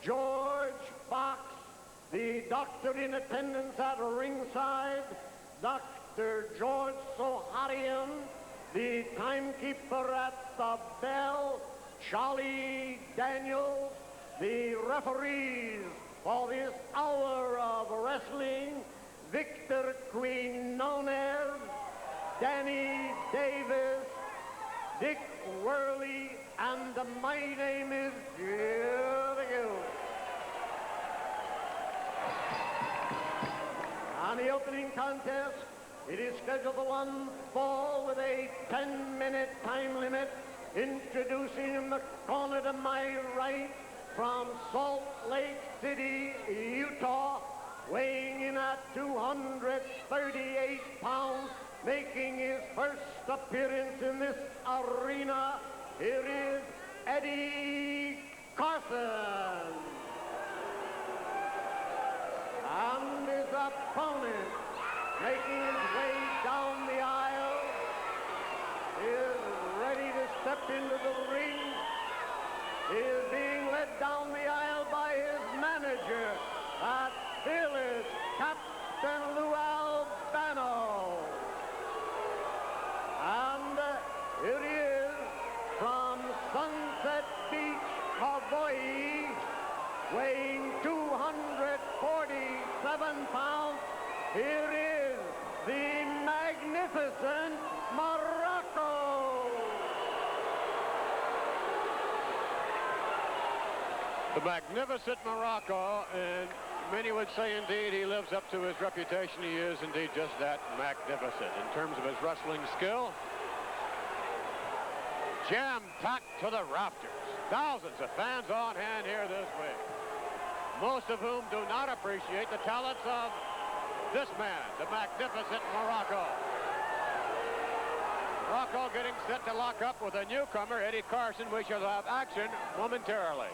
George Fox, the doctor in attendance at ringside, Dr. George Soharian, the timekeeper at the bell, Charlie Daniels, the referees for this hour of wrestling, Victor Quinones, Danny Davis, Dick Worley, and my name is Jim. On the opening contest, it is scheduled for one fall with a 10-minute time limit. Introducing in the corner to my right from Salt Lake City, Utah, weighing in at 238 pounds, making his first appearance in this arena. Here is Eddie Carson. And his opponent, making his way down the aisle, is ready to step into the ring. He is being led down the aisle by his manager, that fearless Captain Lou Albano. And here he is from Sunset Beach, Hawaii, weighing 247 pounds. Here is the magnificent Muraco. The magnificent Muraco, and many would say indeed he lives up to his reputation. He is indeed just that, magnificent. In terms of his wrestling skill, jam-packed to the rafters. Thousands of fans on hand here this week, most of whom do not appreciate the talents of this man, the magnificent Muraco. Muraco getting set to lock up with a newcomer, Eddie Carson. We shall have action momentarily.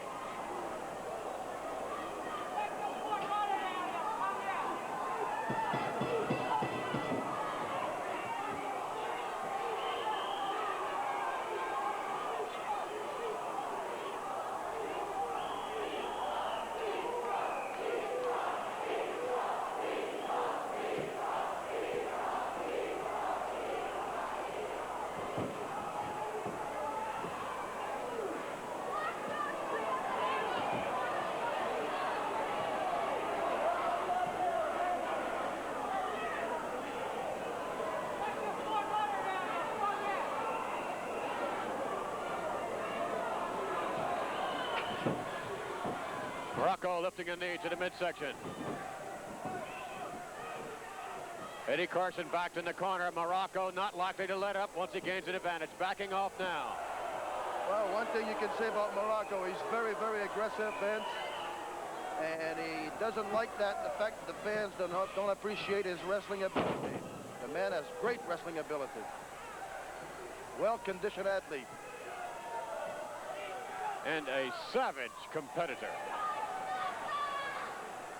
Muraco lifting a knee to the midsection. Eddie Carson backed in the corner. Muraco not likely to let up once he gains an advantage. Backing off now. Well, one thing you can say about Muraco, he's very, very aggressive, Vince. And he doesn't like that, the fact that the fans don't appreciate his wrestling ability. The man has great wrestling ability. Well-conditioned athlete. And a savage competitor.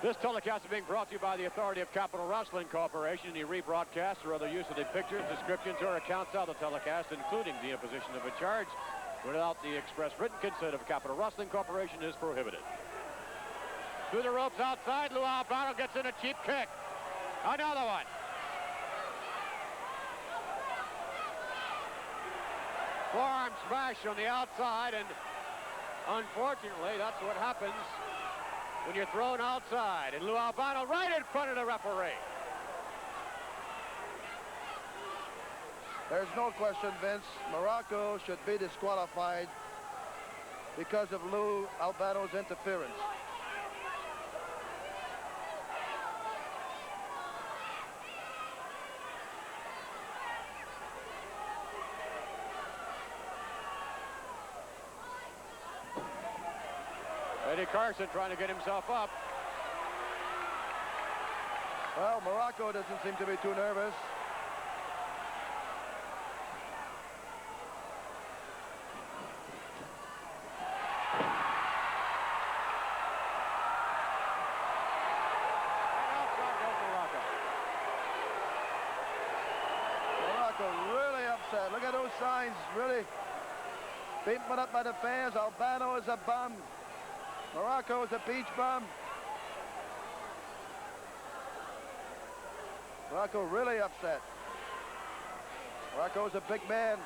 This telecast is being brought to you by the authority of Capital Wrestling Corporation. Any rebroadcast or other use of the pictures, descriptions, or accounts of the telecast, including the imposition of a charge, without the express written consent of Capital Wrestling Corporation, is prohibited. Through the ropes outside, Lou Albano gets in a cheap kick. Another one. Forearm smash on the outside, and unfortunately, that's what happens when you're thrown outside. And Lou Albano right in front of the referee. There's no question, Vince. Muraco should be disqualified because of Lou Albano's interference. Eddie Carson trying to get himself up. Well, Muraco doesn't seem to be too nervous. Muraco really upset. Look at those signs, really being put up by the fans. Albano is a bum. Muraco is a beach bum. Muraco really upset. Muraco is a big man.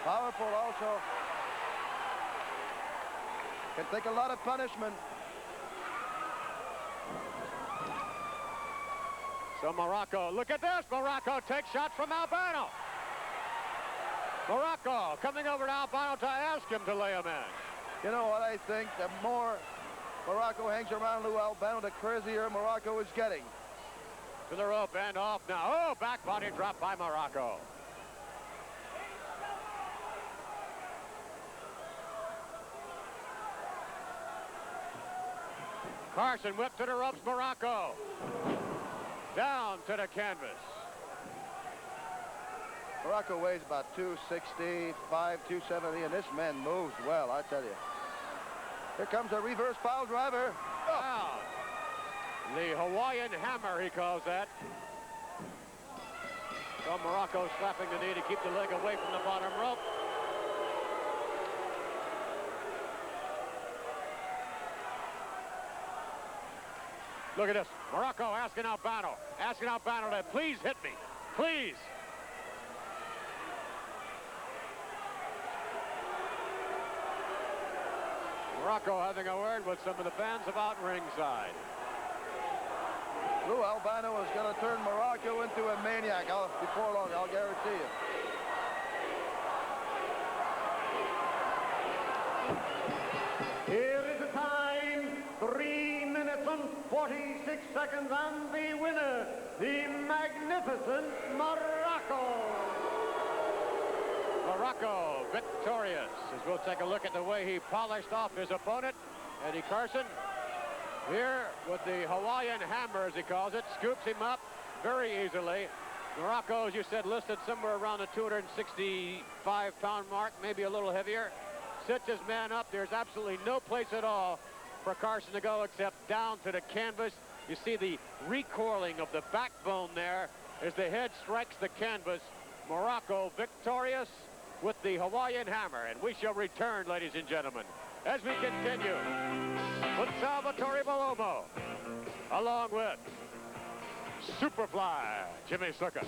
Powerful also. Can take a lot of punishment. So Muraco, look at this. Muraco takes shots from Albano. Muraco coming over to Albano to ask him to lay him in. You know what I think? The more Muraco hangs around Lou Albano, the crazier Muraco is getting. To the rope and off now. Oh, back body drop by Muraco. Carson whipped to the ropes. Muraco down to the canvas. Muraco weighs about 265, 270, and this man moves well, I tell you. Here comes a reverse pile driver. Oh. The Hawaiian hammer, he calls that. So Muraco slapping the knee to keep the leg away from the bottom rope. Look at this. Muraco asking Albano to please hit me. Please. Muraco having a word with some of the fans about ringside. Lou Albano is going to turn Muraco into a maniac before long, I'll guarantee you. Here is the time, 3 minutes and 46 seconds, and the winner, the magnificent Muraco. Muraco victorious, as we'll take a look at the way he polished off his opponent, Eddie Carson. Here with the Hawaiian hammer, as he calls it, scoops him up very easily. Muraco, as you said, listed somewhere around the 265-pound mark, maybe a little heavier. Sits his man up. There's absolutely no place at all for Carson to go except down to the canvas. You see the recoiling of the backbone there as the head strikes the canvas. Muraco victorious with the Hawaiian hammer. And we shall return, ladies and gentlemen, as we continue with Salvatore Bellomo, along with Superfly Jimmy Snuka.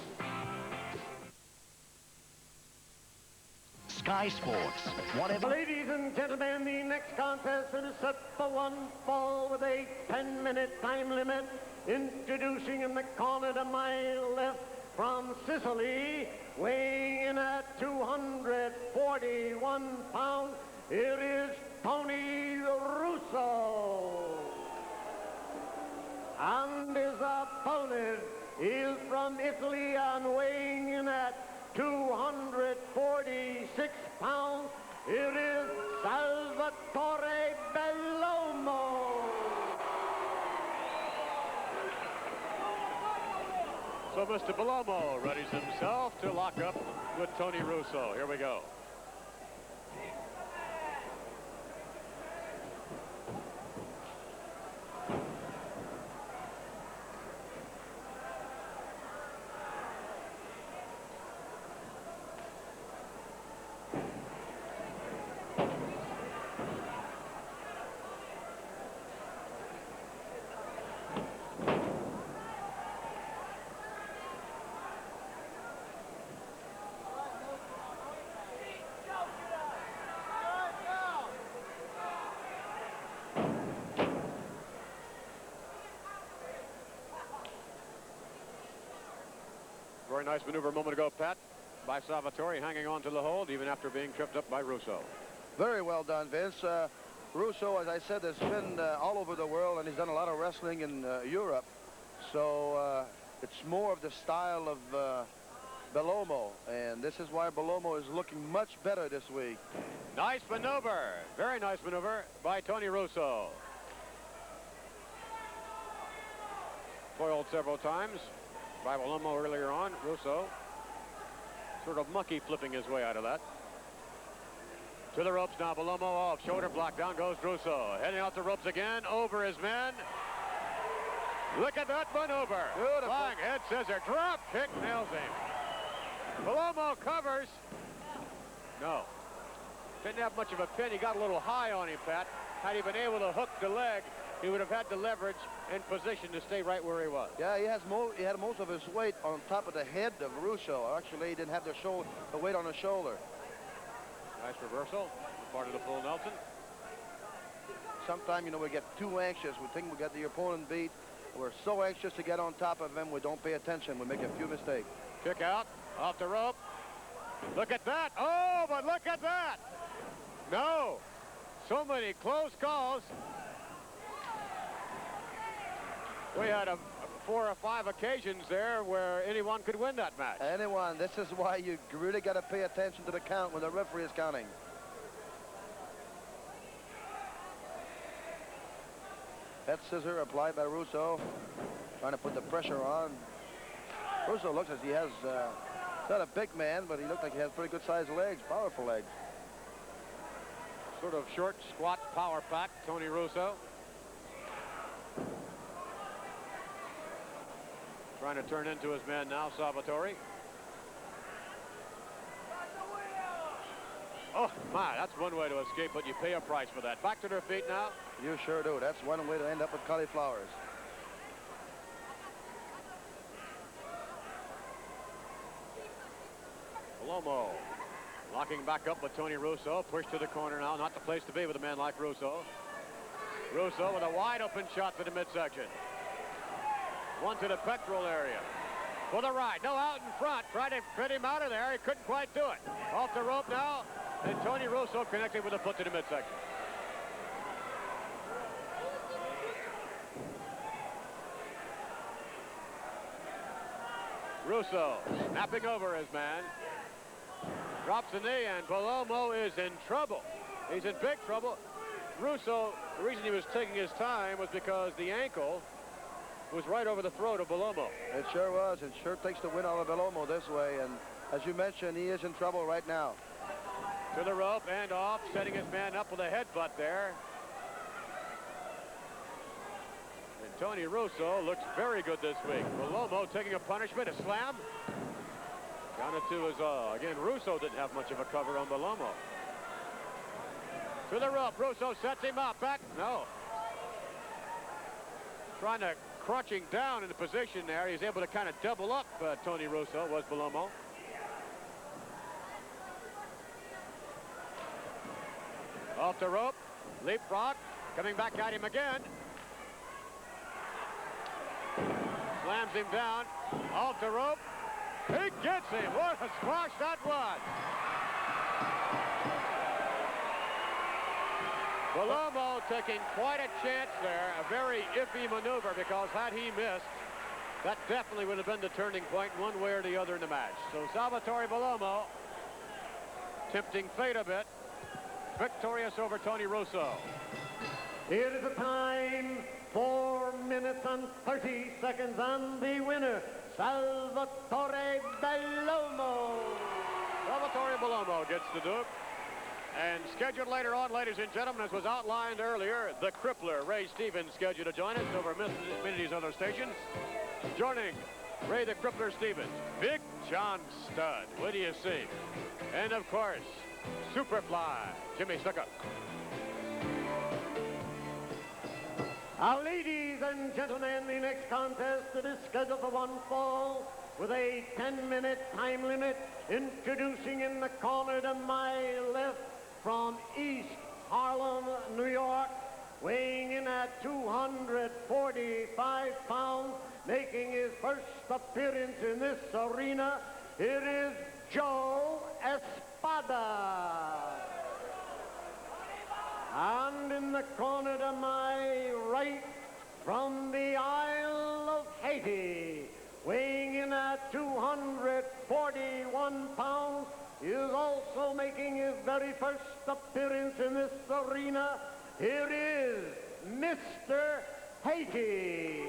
Sky Sports, whatever. Ladies and gentlemen, the next contest is set for one fall with a 10-minute time limit. Introducing in the corner to my left from Sicily, weighing in at 241 pounds, it is Tony Russo. And his opponent is from Italy and weighing in at 246 pounds, it is Salvatore Bellomo. So Mr. Bellomo readies himself to lock up with Tony Russo. Here we go. Very nice maneuver a moment ago, Pat, by Salvatore, hanging on to the hold even after being tripped up by Russo. Very well done, Vince. Russo, as I said, has been all over the world, and he's done a lot of wrestling in Europe. So it's more of the style of Bellomo, and this is why Bellomo is looking much better this week. Nice maneuver. Very nice maneuver by Tony Russo. Foiled several times by Bellomo earlier on. Russo sort of monkey flipping his way out of that. To the ropes now. Bellomo off. Shoulder block. Down goes Russo. Heading out the ropes again. Over his man. Look at that maneuver. Beautiful. Flying head scissor. Drop kick nails him. Bellomo covers. No. Didn't have much of a pin. He got a little high on him, Pat. Had he been able to hook the leg, he would have had the leverage and position to stay right where he was. Yeah, he had most of his weight on top of the head of Russo. Actually, he didn't have the weight on the shoulder. Nice reversal, part of the full Nelson. Sometimes, you know, we get too anxious. We think we got the opponent beat. We're so anxious to get on top of him, we don't pay attention. We make a few mistakes. Kick out, off the rope. Look at that. Oh, but look at that. No. So many close calls. We had 4 or 5 occasions there where anyone could win that match. Anyone. This is why you really got to pay attention to the count when the referee is counting. Head scissor applied by Russo, trying to put the pressure on. Russo looks as he has, not a big man, but he looks like he has pretty good sized legs, powerful legs. Sort of short, squat power pack, Tony Russo. Trying to turn into his man now, Salvatore. Oh, my, that's one way to escape, but you pay a price for that. Back to their feet now. You sure do. That's one way to end up with cauliflowers. Bellomo locking back up with Tony Russo. Push to the corner now. Not the place to be with a man like Russo. Russo with a wide open shot to the midsection. One to the pectoral area. For the right. No, out in front. Tried to fit him out of there. He couldn't quite do it. Off the rope now. And Tony Russo connecting with a foot to the midsection. Russo snapping over his man. Drops the knee, and Bellomo is in trouble. He's in big trouble. Russo, the reason he was taking his time was because the ankle was right over the throat of Bellomo. It sure was. It sure takes the win out of Bellomo this way. And as you mentioned, he is in trouble right now. To the rope and off, setting his man up with a headbutt there. And Tony Russo looks very good this week. Bellomo taking a punishment, a slam. Counted to his, again, Russo didn't have much of a cover on Bellomo. To the rope, Russo sets him up, back, no. Trying to crunching down in the position there. He's able to kind of double up, Tony Russo was Bellomo. Off the rope, leapfrog, coming back at him again. Slams him down, off the rope. He gets him. What a squash that was. Bellomo taking quite a chance there. A very iffy maneuver, because had he missed, that definitely would have been the turning point one way or the other in the match. So Salvatore Bellomo tempting fate a bit. Victorious over Tony Russo. Here is the time, 4 minutes and 30 seconds, and the winner, Salvatore Bellomo. Salvatore Bellomo gets the Duke. And scheduled later on, ladies and gentlemen, as was outlined earlier, the Crippler, Ray Stevens, scheduled to join us over many of these other stations. Joining Ray the Crippler Stevens, Big John Studd. What do you see? And of course, Superfly, Jimmy Snuka. Ladies and gentlemen, the next contest is scheduled for one fall with a 10-minute time limit. Introducing in the corner to my left from East Harlem, New York, weighing in at 245 pounds, making his first appearance in this arena, it is Joe Espada. And in the corner to my right, from the Isle of Haiti, weighing in at 241 pounds, is also making his very first appearance in this arena. Here is Mr. Haiti.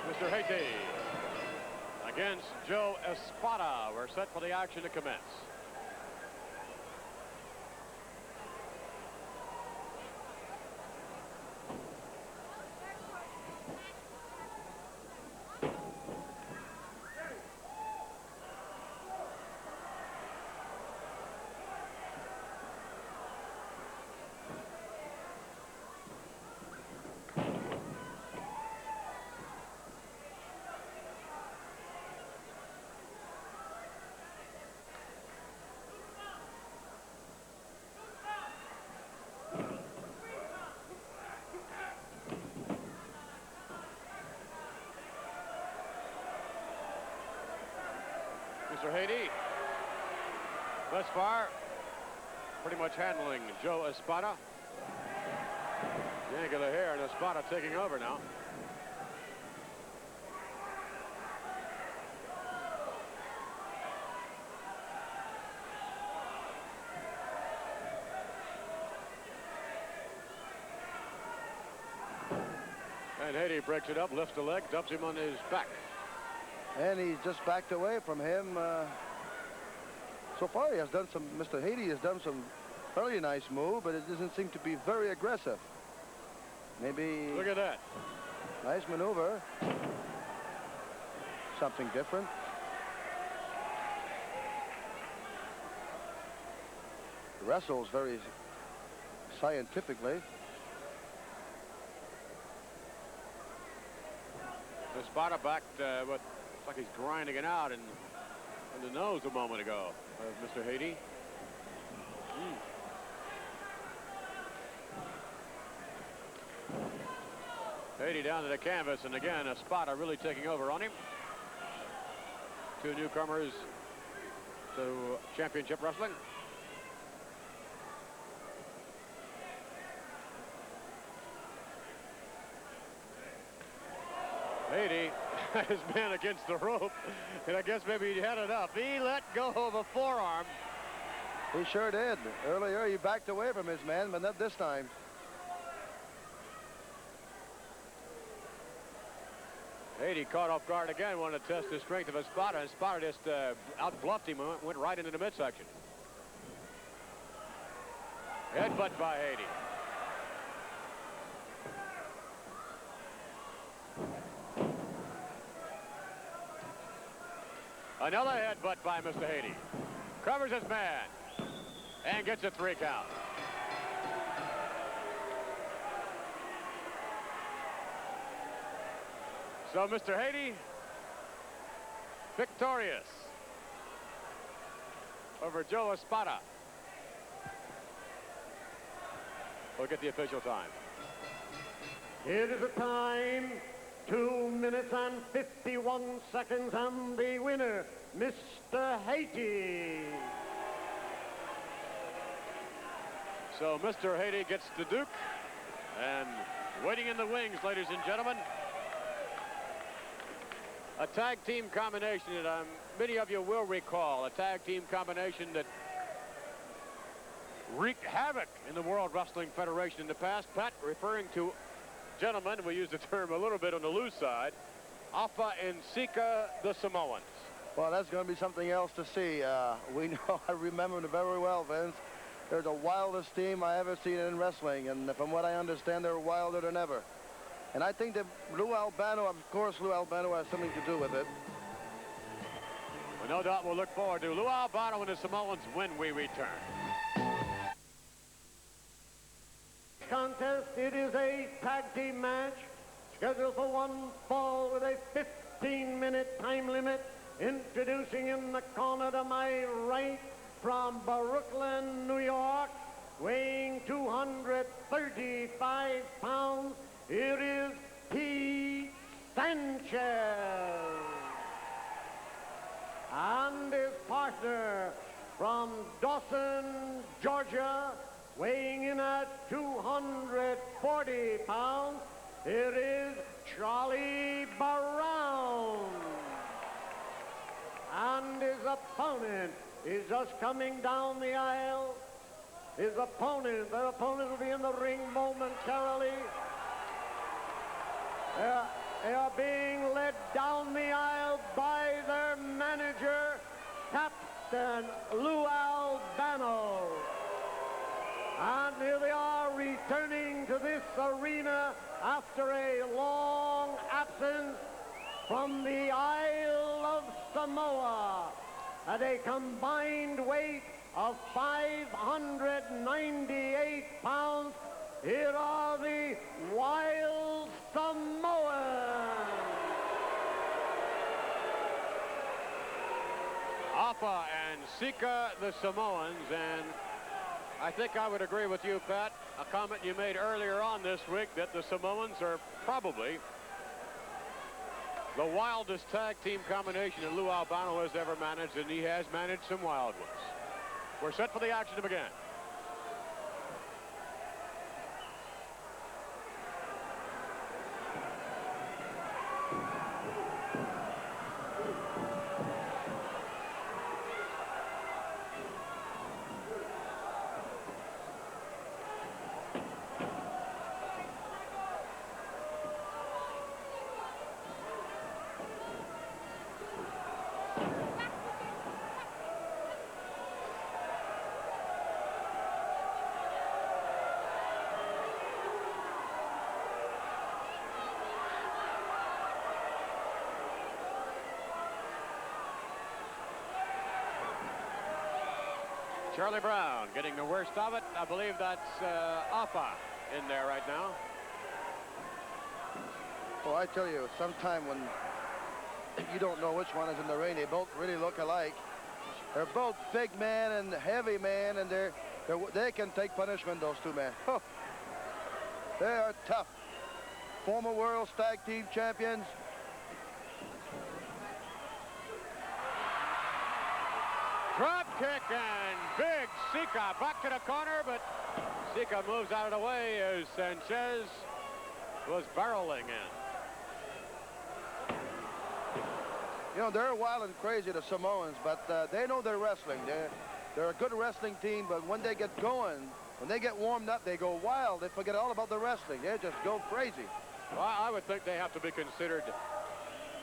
Mr. Haiti against Joe Espada. We're set for the action to commence. Mr. Haiti. Thus far, pretty much handling Joe Espada. Yank of the hair, and Espada taking over now. And Haiti breaks it up, lifts the leg, dumps him on his back. And he's just backed away from him. So far, he has done some. Mr. Haiti has done some fairly nice move, but it doesn't seem to be very aggressive. Maybe. Look at that. Nice maneuver. Something different. He wrestles very scientifically. Espada backed what looks like he's grinding it out in the nose a moment ago of Mr. Haiti. Haiti down to the canvas, and again Espada really taking over on him. Two newcomers to Championship Wrestling. Haiti has been against the rope, and I guess maybe he had enough. He let go of a forearm. He sure did. Earlier, he backed away from his man, but not this time. Haiti caught off guard again, wanted to test the strength of Espada. Espada just out-bluffed him, went right into the midsection. Headbutt by Haiti. Another headbutt by Mr. Haiti. Covers his man and gets a 3 count. So Mr. Haiti victorious over Joe Espada. We'll get the official time. It is a time 2 minutes and 51 seconds, and the winner, Mr. Haiti. So Mr. Haiti gets the Duke, and waiting in the wings, ladies and gentlemen, a tag team combination that many of you will recall, a tag team combination that wreaked havoc in the World Wrestling Federation in the past. Pat, referring to gentlemen, we use the term a little bit on the loose side, Alpha and Sika, the Samoans. Well, that's going to be something else to see. We know, I remember them very well, Vince. They're the wildest team I ever seen in wrestling, and from what I understand, they're wilder than ever. And I think that Lou Albano, of course, Lou Albano has something to do with it. Well, no doubt we'll look forward to Lou Albano and the Samoans when we return. Contest, it is a tag team match scheduled for one fall with a 15-minute time limit. Introducing in the corner to my right from Brooklyn, New York, weighing 235 pounds, it is P. Sanchez. And his partner from Dawson, Georgia, weighing in at 240 pounds, it is Charlie Brown. And his opponent is just coming down the aisle. Their opponent will be in the ring momentarily. They are being led down the aisle by their manager, Captain Lou Albano. And here they are returning to this arena after a long absence from the Isle of Samoa at a combined weight of 598 pounds. Here are the Wild Samoans. Alpha and Sika, the Samoans, and I think I would agree with you, Pat, a comment you made earlier on this week that the Samoans are probably The wildest tag team combination that Lou Albano has ever managed, and he has managed some wild ones. We're set for the action to begin. Charlie Brown getting the worst of it. I believe that's Alpha in there right now. Well, I tell you, sometime when you don't know which one is in the ring, they both really look alike. They're both big man and heavy man, and they can take punishment, those two men. Oh, they are tough. Former World Tag Team Champions. Drop kick and big Sika back to the corner, but Sika moves out of the way as Sanchez was barreling in. You know, they're wild and crazy, the Samoans, but they know they're wrestling. They're a good wrestling team, but when they get going, when they get warmed up, they go wild. They forget all about the wrestling. They just go crazy. Well, I would think they have to be considered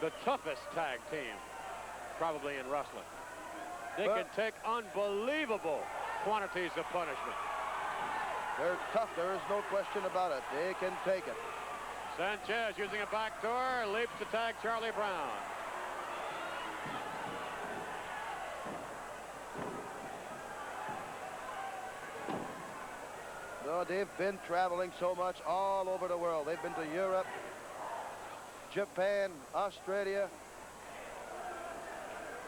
the toughest tag team, probably in wrestling. They can take unbelievable quantities of punishment. They're tough. There is no question about it. They can take it. Sanchez using a back door, leaps to tag Charlie Brown. No, they've been traveling so much all over the world. They've been to Europe, Japan, Australia.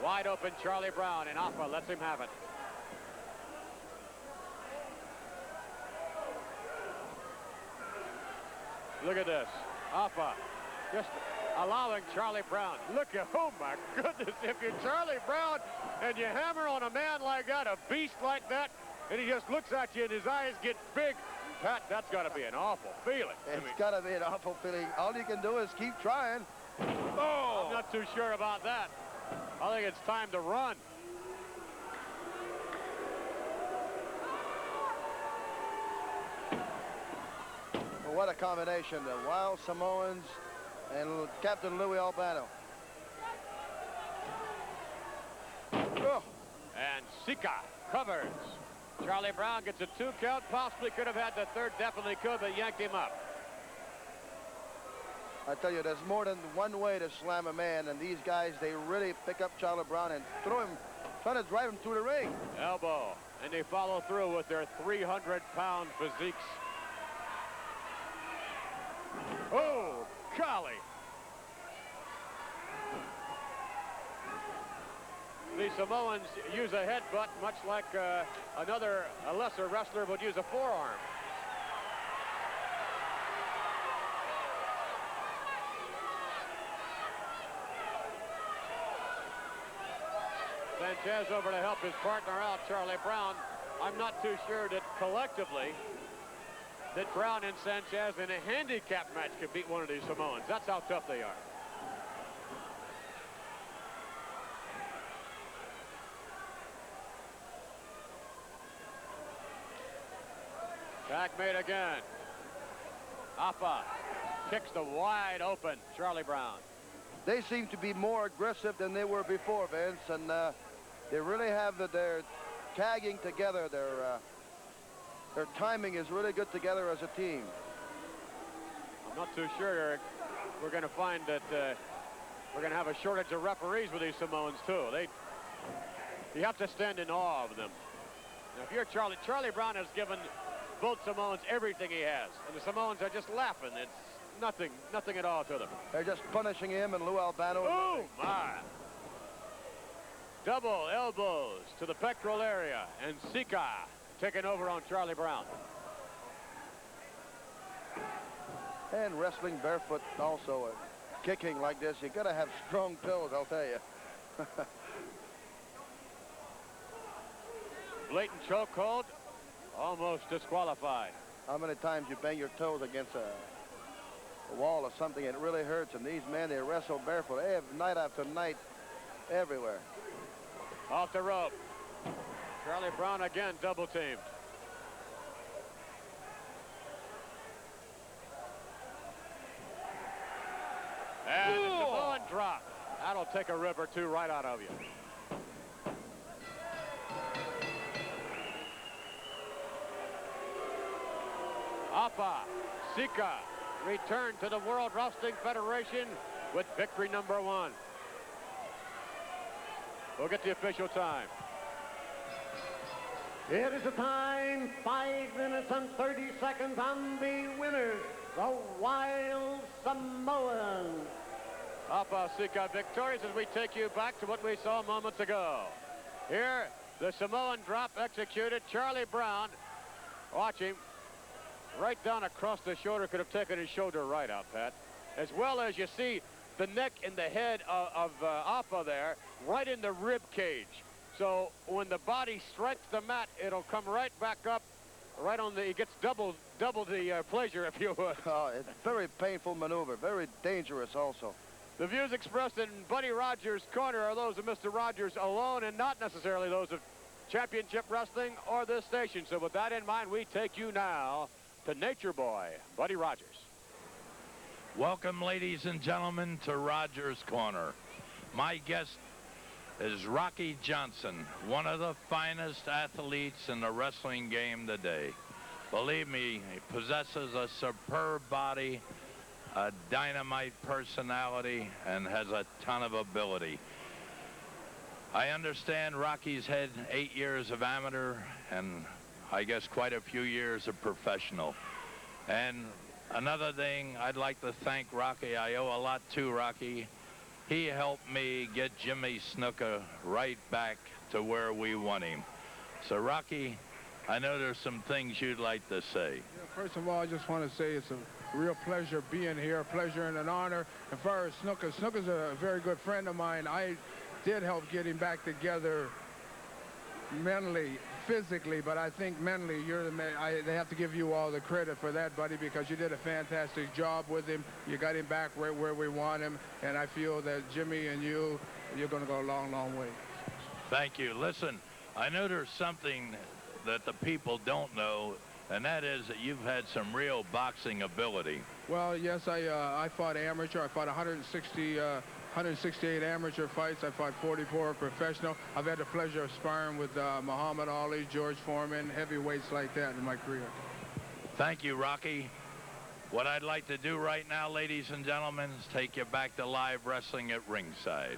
Wide open Charlie Brown, and Alpha lets him have it. Look at this. Alpha just allowing Charlie Brown. Look at, oh my goodness, if you're Charlie Brown and you hammer on a man like that, a beast like that, and he just looks at you and his eyes get big, Pat, that's got to be an awful feeling. It's got to be an awful feeling. All you can do is keep trying. Oh, I'm not too sure about that. I think it's time to run. Well, what a combination. The wild Samoans and Captain Louis Albano. Oh. And Sika covers. Charlie Brown gets a 2 count. Possibly could have had the third. Definitely could, but yanked him up. I tell you, there's more than one way to slam a man, and these guys, they really pick up Charlie Brown and throw him, trying to drive him through the ring. Elbow, and they follow through with their 300-pound physiques. Oh, golly. The Samoans use a headbutt, much like a lesser wrestler would use a forearm. Sanchez over to help his partner out, Charlie Brown. I'm not too sure that collectively that Brown and Sanchez in a handicap match could beat one of these Samoans. That's how tough they are. Back made again. Appa kicks the wide open Charlie Brown. They seem to be more aggressive than they were before, Vince, and they really have their tagging together. Their timing is really good together as a team. I'm not too sure we're going to find that we're going to have a shortage of referees with these Samoans too. You have to stand in awe of them. Now, if you're Charlie Brown has given both Samoans everything he has, and the Samoans are just laughing. It's nothing at all to them. They're just punishing him and Lou Albano. Oh my! Double elbows to the pectoral area, and Sika taking over on Charlie Brown. And wrestling barefoot also. kicking like this, you got to have strong toes, I'll tell you. Blatant chokehold, almost disqualified. How many times you bang your toes against a wall or something, it really hurts. And these men, they wrestle barefoot night after night, everywhere. Off the rope. Charlie Brown again double teamed. And the Samoan drop. That'll take a rib or two right out of you. Sika returned to the World Wrestling Federation with victory number 1. We'll get the official time. It is a time, 5 minutes and 30 seconds, and the winners, the Wild Samoans. Sika victorious as we take you back to what we saw moments ago. Here, the Samoan drop executed. Charlie Brown, watch him, right down across the shoulder, could have taken his shoulder right out, Pat. As well as you see the neck and the head of Appa there, right in the rib cage. So when the body strikes the mat, it'll come right back up, right on the, he gets double the pleasure, if you would. Oh, it's a very painful maneuver, very dangerous also. The views expressed in Buddy Rogers' corner are those of Mr. Rogers alone and not necessarily those of Championship Wrestling or this station. So with that in mind, we take you now to Nature Boy, Buddy Rogers. Welcome, ladies and gentlemen, to Rogers' Corner. My guest is Rocky Johnson, one of the finest athletes in the wrestling game today. Believe me, he possesses a superb body, a dynamite personality, and has a ton of ability. I understand Rocky's had 8 years of amateur and I guess quite a few years of professional. And another thing, I'd like to thank Rocky. I owe a lot to Rocky. He helped me get Jimmy Snuka right back to where we want him. So Rocky, I know there's some things you'd like to say. Yeah, first of all, I just want to say it's a real pleasure being here, a pleasure and an honor. As far as Snuka, Snuka's a very good friend of mine. I did help get him back together mentally, physically, but I think mentally you're the man. They have to give you all the credit for that, buddy, because you did a fantastic job with him. You got him back right where we want him, and I feel that Jimmy and you're going to go a long, long way. Thank you. Listen, I know there's something that the people don't know, and that is that you've had some real boxing ability. Well, yes, I fought amateur. I fought 168 amateur fights. I fought 44 professional. I've had the pleasure of sparring with Muhammad Ali, George Foreman, heavyweights like that in my career. Thank you, Rocky. What I'd like to do right now, ladies and gentlemen, is take you back to live wrestling at ringside.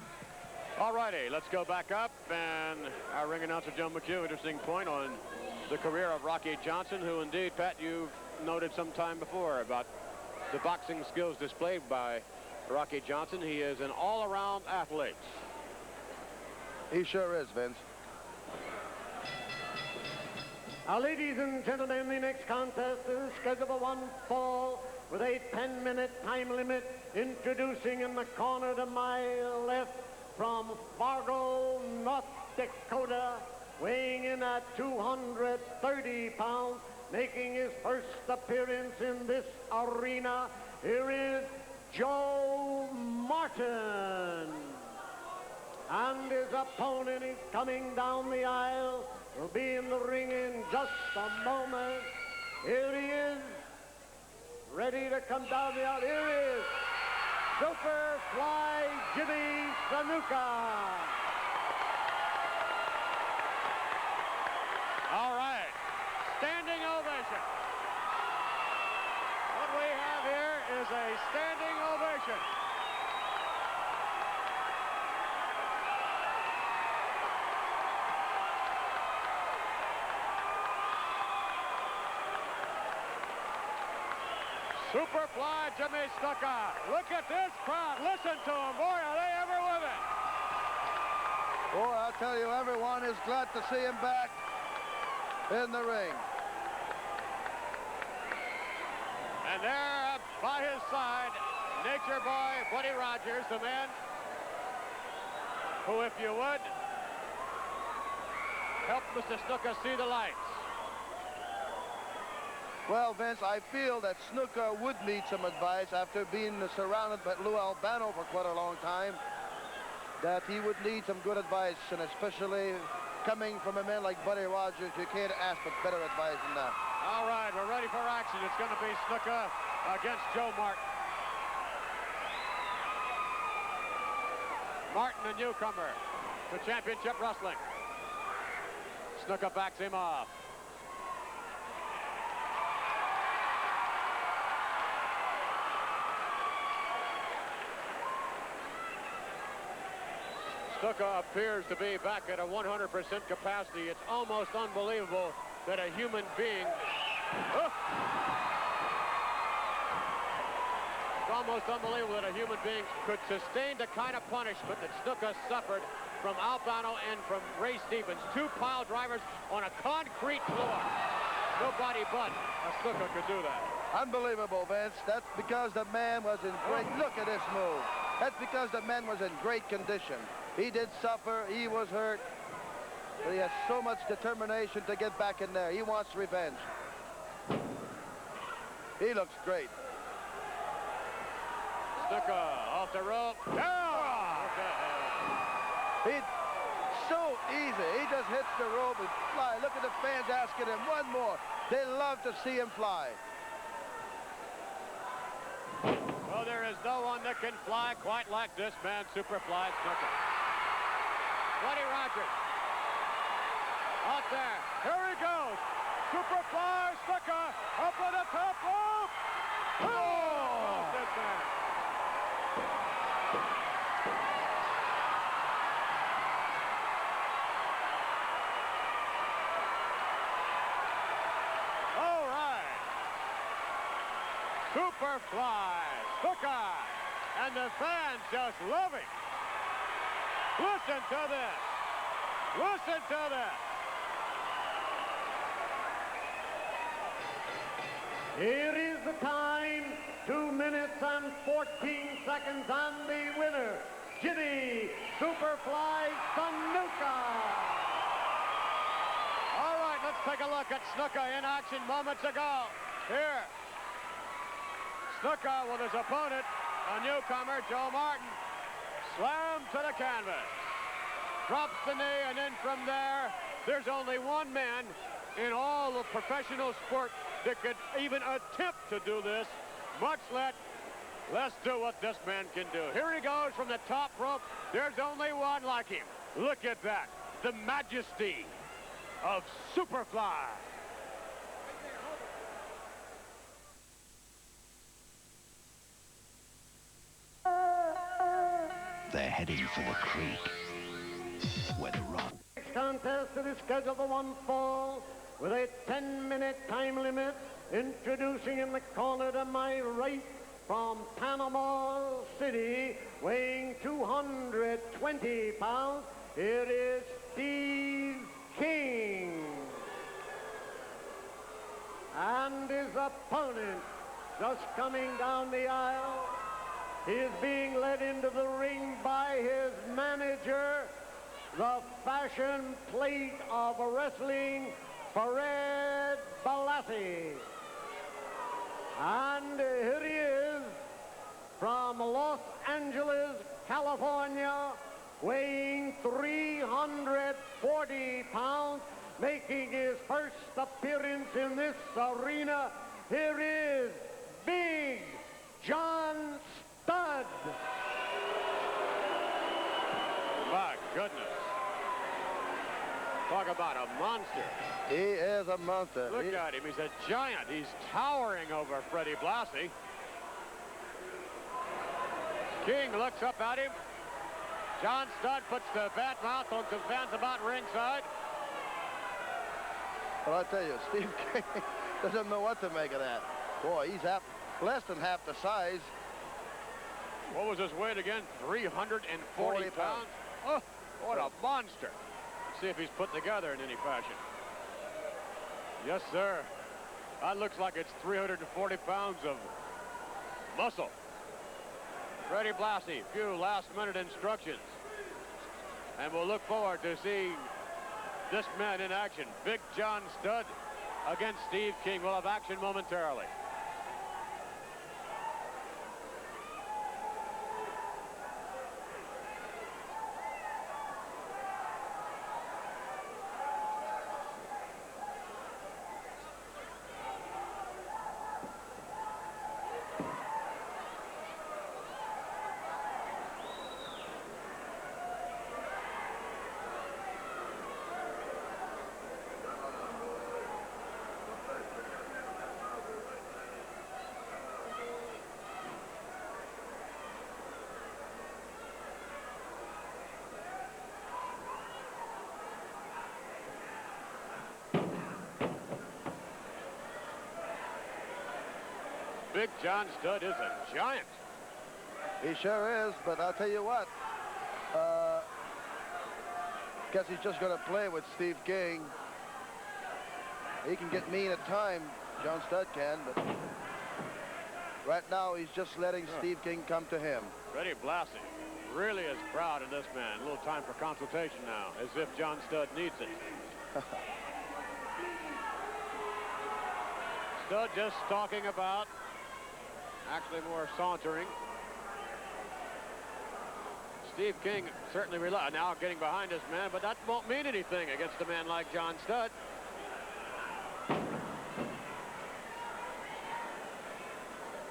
All righty, let's go back up, and our ring announcer, Joe McHugh, interesting point on the career of Rocky Johnson, who indeed, Pat, you've noted some time before about the boxing skills displayed by Rocky Johnson. He is an all-around athlete. He sure is, Vince. Now, ladies and gentlemen, the next contest is scheduled for one fall with a 10-minute time limit. Introducing in the corner to my left from Fargo, North Dakota, weighing in at 230 pounds, making his first appearance in this arena. Here is Joe Martin. And his opponent is coming down the aisle. Will be in the ring in just a moment. Here he is, ready to come down the aisle. Here is Superfly Jimmy Snuka. All right, standing ovation. What we have here is a standing ovation. Superfly Jimmy Snuka. Look at this crowd. Listen to them. Boy, are they ever with it. Boy, I'll tell you, everyone is glad to see him back in the ring. And there by his side, Nature Boy, Buddy Rogers, the man who, if you would, help Mr. Snuka see the lights. Well, Vince, I feel that Snuka would need some advice after being surrounded by Lou Albano for quite a long time, that he would need some good advice, and especially coming from a man like Buddy Rogers, you can't ask for better advice than that. All right, we're ready for action. It's going to be Snuka against Joe Martin. Martin, a newcomer to Championship Wrestling. Snuka backs him off. Snuka appears to be back at a 100% capacity. It's almost unbelievable that a human being... It's almost unbelievable that a human being could sustain the kind of punishment that Snuka suffered from Albano and from Ray Stevens. 2 pile drivers on a concrete floor. Nobody but a Snuka could do that. Unbelievable, Vince. That's because the man was in great... Look at this move. That's because the man was in great condition. He did suffer. He was hurt. But he has so much determination to get back in there. He wants revenge. He looks great. Snuka off the rope. Yeah! He's so easy. He just hits the rope and fly. Look at the fans asking him one more. They love to see him fly. Well, there is no one that can fly quite like this man, Superfly Snuka. Buddy Rogers. Out there. Here he goes. Superfly Snuka up on the top rope. Oh! This man. All right. Superfly Snuka. And the fans just loving. Listen to this. Listen to this. Here is the time, 2 minutes and 14 seconds, and the winner, Jimmy Superfly Snuka. All right, let's take a look at Snuka in action moments ago. Here. Snuka with his opponent, a newcomer, Joe Martin. Slam to the canvas. Drops the knee, and then from there, there's only one man in all of professional sport that could even attempt to do this, much less, let's do what this man can do. Here he goes from the top rope. There's only one like him. Look at that. The majesty of Superfly. They're heading for the creek, where the rock... Next contest is scheduled for one fall with a 10-minute time limit. Introducing in the corner to my right from Panama City, weighing 220 pounds, it is Steve King. And his opponent just coming down the aisle. He is being led into the ring by his manager, the fashion plate of wrestling, Fred Blassie. And here he is from Los Angeles, California, weighing 340 pounds, making his first appearance in this arena. Here is Big John Studd. My goodness. Talk about a monster. He is a monster. Look at him. He's a giant. He's towering over Freddie Blassie. King looks up at him. John Studd puts the bad mouth on some fans about ringside. Well, I tell you, Steve King doesn't know what to make of that. Boy, he's less than half the size. What was his weight again? 340 pounds? Oh, what a monster. Let's see if he's put together in any fashion. Yes, sir. That looks like it's 340 pounds of muscle. Freddie Blassie, few last-minute instructions. And we'll look forward to seeing this man in action. Big John Studd against Steve King. We'll have action momentarily. Big John Studd is a giant. He sure is, but I'll tell you what. Guess he's just going to play with Steve King. He can get mean at times, John Studd can, but right now he's just letting Steve King come to him. Freddie Blassie really is proud of this man. A little time for consultation now, as if John Studd needs it. Studd just talking about, actually more sauntering. Steve King certainly now getting behind this man, but that won't mean anything against a man like John Studd.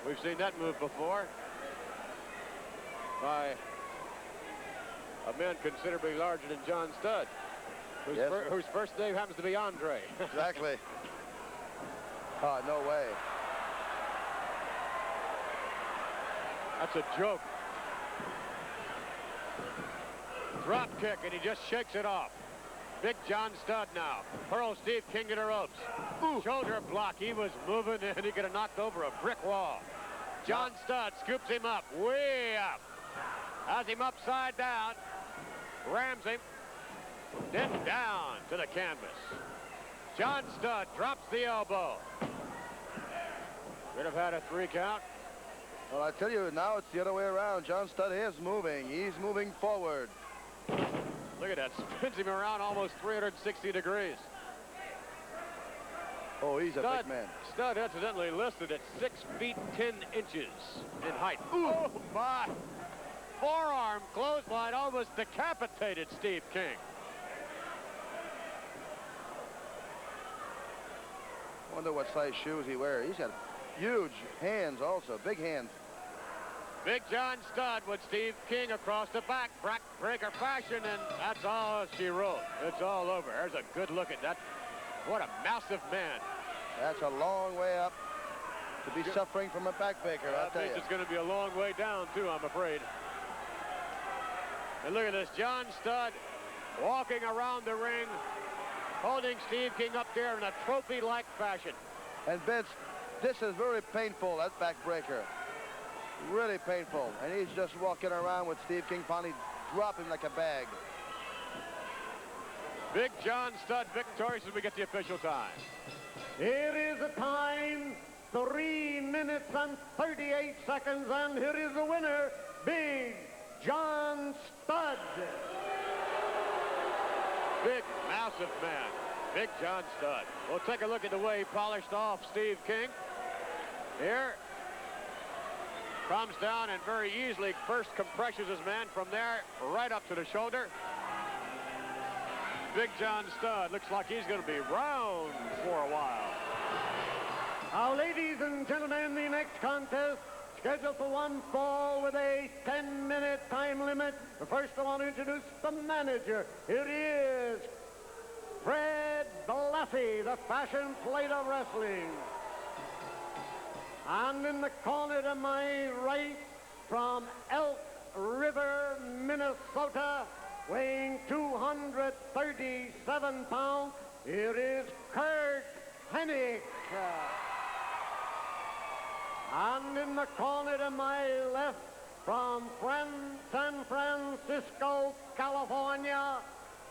We've seen that move before by a man considerably larger than John Studd, whose first name happens to be Andre. Exactly. Oh, no way. That's a joke. Drop kick, and he just shakes it off. Big John Studd now. Hurls Steve King to the ropes. Shoulder block. He was moving, and he could have knocked over a brick wall. John Studd scoops him up, way up. Has him upside down. Rams him. Then down to the canvas. John Studd drops the elbow. Could have had a 3 count. Well, I tell you, now it's the other way around. John Studd is moving. He's moving forward. Look at that. Spins him around almost 360 degrees. Oh, he's a big man. Studd incidentally listed at 6 feet 10 inches in height. Ooh. Oh, my. Forearm clothesline almost decapitated Steve King. Wonder what size shoes he wears. He's got huge hands also, big hands. Big John Studd with Steve King across the back, breaker fashion, and that's all she wrote. It's all over. There's a good look at that. What a massive man. That's a long way up to be suffering from a backbreaker, I'll tell you. It's going to be a long way down, too, I'm afraid. And look at this. John Studd walking around the ring, holding Steve King up there in a trophy-like fashion. And Vince, this is very painful, that backbreaker. Really painful. And he's just walking around with Steve King finally dropping like a bag. Big John Studd victorious as we get the official time. Here is the time, 3 minutes and 38 seconds, and here is the winner, Big John Studd. Big, massive man, Big John Studd. We'll take a look at the way he polished off Steve King. Here, comes down and very easily first compresses his man from there right up to the shoulder. Big John Studd looks like he's going to be round for a while. Now, ladies and gentlemen, the next contest scheduled for one fall with a 10-minute time limit. First, I want to introduce the manager. Here he is, Fred Blassie, the fashion plate of wrestling. And in the corner to my right, from Elk River, Minnesota, weighing 237 pounds, here is Curt Hennig. And in the corner to my left, from San Francisco, California,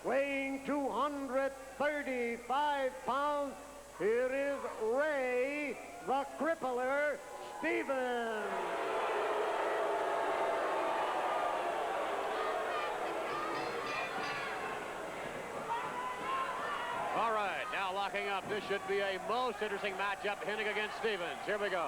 weighing 235 pounds, here is Ray the Crippler Stevens. backing up. This should be a most interesting matchup. Hennig against Stevens. Here we go.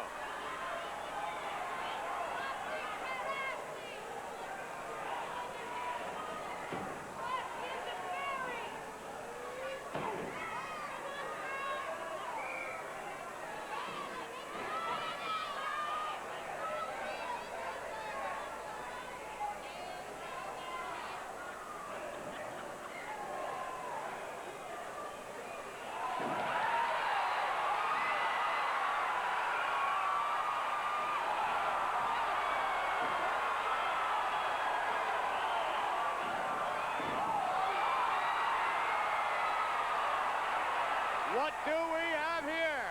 What do we have here?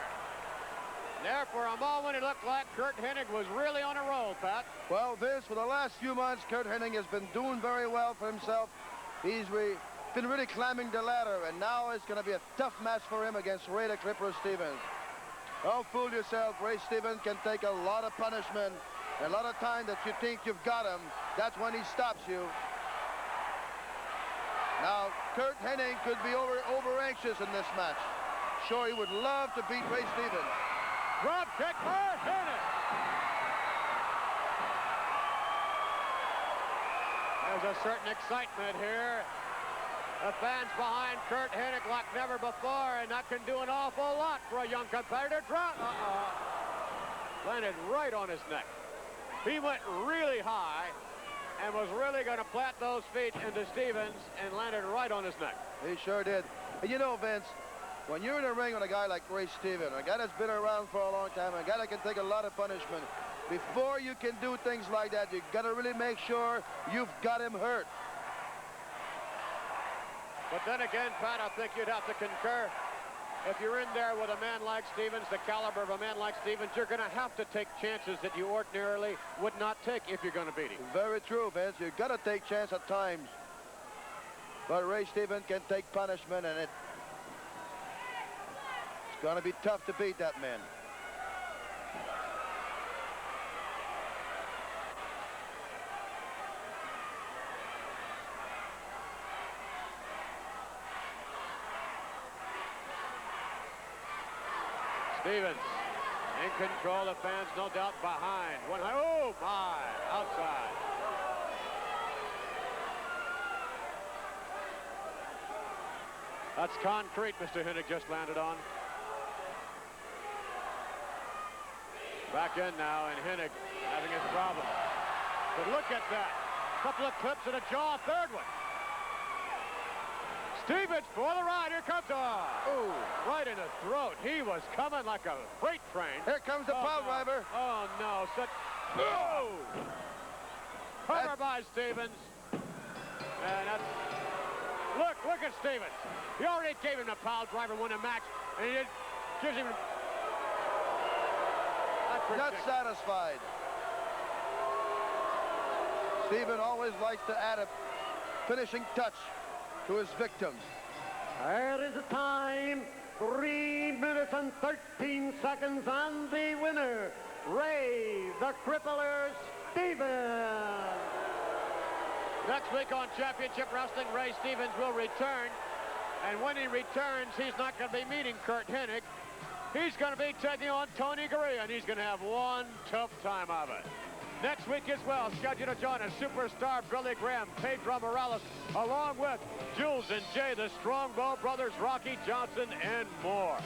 There for a moment, it looked like Curt Hennig was really on a roll, Pat. Well, Vince, for the last few months, Curt Hennig has been doing very well for himself. He's been really climbing the ladder, and now it's going to be a tough match for him against Ray the Clipper Stevens. Don't fool yourself. Ray Stevens can take a lot of punishment. A lot of time that you think you've got him, that's when he stops you. Now, Curt Hennig could be over anxious in this match. Sure, he would love to beat Ray Stevens. Drop kick for Hennig. There's a certain excitement here. The fans behind Curt Hennig like never before, and that can do an awful lot for a young competitor. Drop. Landed right on his neck. He went really high and was really going to plant those feet into Stevens and landed right on his neck. He sure did. And you know, Vince, when you're in a ring with a guy like Ray Stevens, a guy that's been around for a long time, a guy that can take a lot of punishment, before you can do things like that, you've got to really make sure you've got him hurt. But then again, Pat, I think you'd have to concur. If you're in there with a man like Stevens, the caliber of a man like Stevens, you're going to have to take chances that you ordinarily would not take if you're going to beat him. Very true, Vince. You've got to take chance at times. But Ray Stevens can take punishment, and it's going to be tough to beat that man. Stevens in control. The fans, no doubt, behind. Oh, my. Outside. That's concrete Mr. Hennig just landed on. Back in now, and Hennig having his problem. But look at that. Couple of clips and a jaw, third one. Stevens for the ride. Here comes right in the throat. He was coming like a freight train. Here comes the pile driver. Oh, no. Cover by Stevens. And that's... Look at Stevens. He already gave him the pile driver, won a match, and he gives him... Not satisfied. Stevens always likes to add a finishing touch to his victims. There is a time, 3 minutes and 13 seconds, and the winner, Ray the Crippler Stevens. Next week on Championship Wrestling, Ray Stevens will return. And when he returns, he's not going to be meeting Curt Hennig. He's going to be taking on Tony Gurria, and he's going to have one tough time of it. Next week as well, scheduled to join us, superstar Billy Graham, Pedro Morales, along with Jules and Jay, the Strongbow Brothers, Rocky Johnson, and more.